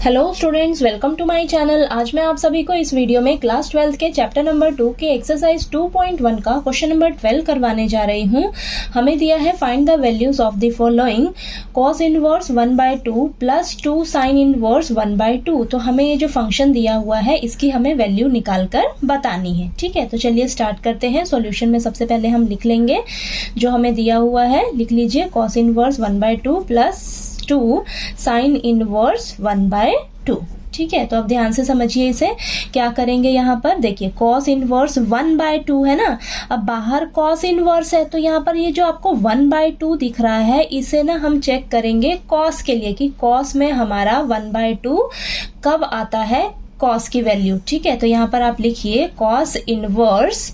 Hello students, welcome to my channel. आज मैं आप सभी को इस वीडियो में क्लास 12 के चैप्टर नंबर 2 के एक्सरसाइज 2.1 का क्वेश्चन नंबर 12 करवाने जा रही हूँ। हमें दिया है find the values of the following cos inverse 1/2 plus 2 sin inverse 1/2। तो हमें ये जो फंक्शन दिया हुआ है इसकी हमें वैल्यू निकाल कर बतानी है। ठीक है, तो चलिए स्टार्ट करते हैं। सॉल्यूशन में सबसे पहले हम लिख लेंगे जो हमें दिया हुआ है। लिख लीजिए cos inverse 1/2 plus 2 sine inverse 1/2। ठीक है, तो अब ध्यान से समझिए इसे क्या करेंगे। यहाँ पर देखिए cos इनवर्स 1/2 है ना। अब बाहर cos इनवर्स है तो यहाँ पर ये जो आपको 1/2 दिख रहा है इसे ना हम चेक करेंगे cos के लिए कि cos में हमारा 1/2 कब आता है cos की वैल्यू। ठीक है, तो यहाँ पर आप लिखिए cos इनवर्स।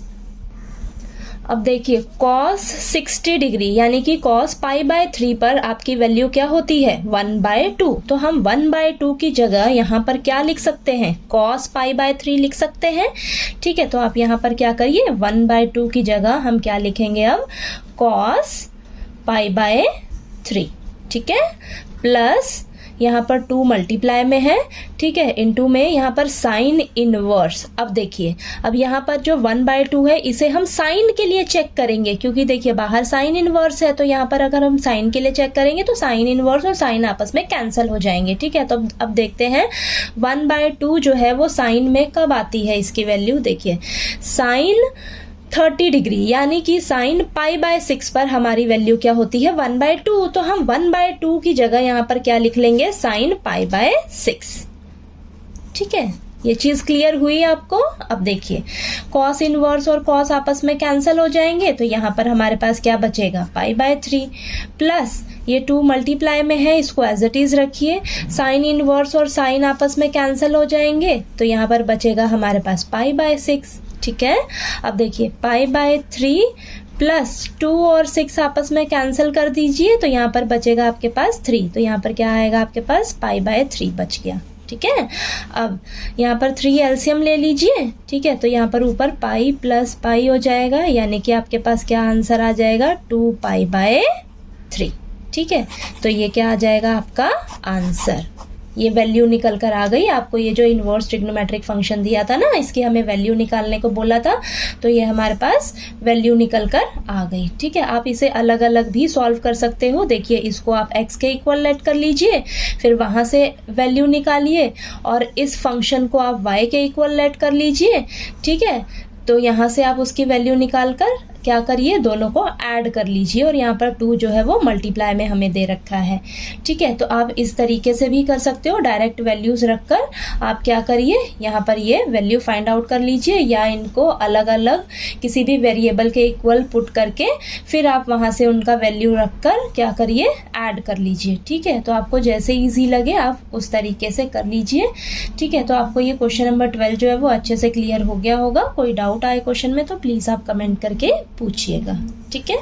अब देखिए cos 60 डिग्री यानी कि cos π/3 पर आपकी वैल्यू क्या होती है 1/2। तो हम 1/2 की जगह यहाँ पर क्या लिख सकते हैं cos π/3 लिख सकते हैं। ठीक है, तो आप यहाँ पर क्या करिए 1/2 की जगह हम क्या लिखेंगे अब cos π/3। ठीक है, प्लस यहाँ पर 2 मल्टीप्लाई में है। ठीक है, इनटू में यहाँ पर साइन इनवर्स। अब देखिए अब यहाँ पर जो 1/2 है इसे हम साइन के लिए चेक करेंगे क्योंकि देखिए बाहर साइन इनवर्स है। तो यहाँ पर अगर हम साइन के लिए चेक करेंगे तो साइन इनवर्स और साइन आपस में कैंसिल हो जाएंगे। ठीक है, तो अब देखते हैं 1/2 जो है वो साइन में कब आती है इसकी वैल्यू। देखिए साइन 30 डिग्री यानी कि साइन π/6 पर हमारी वैल्यू क्या होती है 1/2। तो हम 1/2 की जगह यहाँ पर क्या लिख लेंगे साइन π/6। ठीक है, ये चीज क्लियर हुई आपको। अब देखिए cos इनवर्स और cos आपस में कैंसिल हो जाएंगे तो यहाँ पर हमारे पास क्या बचेगा π/3 प्लस ये 2 मल्टीप्लाई में है, इसको एज इट इज रखिए। साइन इनवर्स और साइन आपस में कैंसिल हो जाएंगे तो यहाँ पर बचेगा हमारे पास π/6। ठीक है, अब देखिए π/3 प्लस 2 और 6 आपस में कैंसिल कर दीजिए तो यहाँ पर बचेगा आपके पास 3। तो यहाँ पर क्या आएगा आपके पास π/3 बच गया। ठीक है, अब यहाँ पर 3 एलसीएम ले लीजिए। ठीक है, तो यहाँ पर ऊपर पाई प्लस पाई हो जाएगा यानी कि आपके पास क्या आंसर आ जाएगा 2π/3। ठीक है, तो ये क्या आ जाएगा आपका आंसर। ये वैल्यू निकल कर आ गई। आपको ये जो इनवर्स ट्रिग्नोमेट्रिक फंक्शन दिया था ना इसकी हमें वैल्यू निकालने को बोला था तो ये हमारे पास वैल्यू निकल कर आ गई। ठीक है, आप इसे अलग अलग भी सॉल्व कर सकते हो। देखिए इसको आप x के इक्वल लेट कर लीजिए, फिर वहां से वैल्यू निकालिए और इस फंक्शन को आप y के इक्वल लेट कर लीजिए। ठीक है, तो यहाँ से आप उसकी वैल्यू निकाल कर क्या करिए दोनों को ऐड कर लीजिए और यहाँ पर 2 जो है वो मल्टीप्लाई में हमें दे रखा है। ठीक है, तो आप इस तरीके से भी कर सकते हो। डायरेक्ट वैल्यूज रखकर आप क्या करिए यहाँ पर ये वैल्यू फाइंड आउट कर लीजिए या इनको अलग अलग किसी भी वेरिएबल के इक्वल पुट करके फिर आप वहाँ से उनका वैल्यू रखकर क्या करिए ऐड कर लीजिए। ठीक है, तो आपको जैसे ईजी लगे आप उस तरीके से कर लीजिए। ठीक है, तो आपको ये क्वेश्चन नंबर 12 जो है वो अच्छे से क्लियर हो गया होगा। कोई डाउट आए क्वेश्चन में तो प्लीज़ आप कमेंट करके पूछिएगा। ठीक है।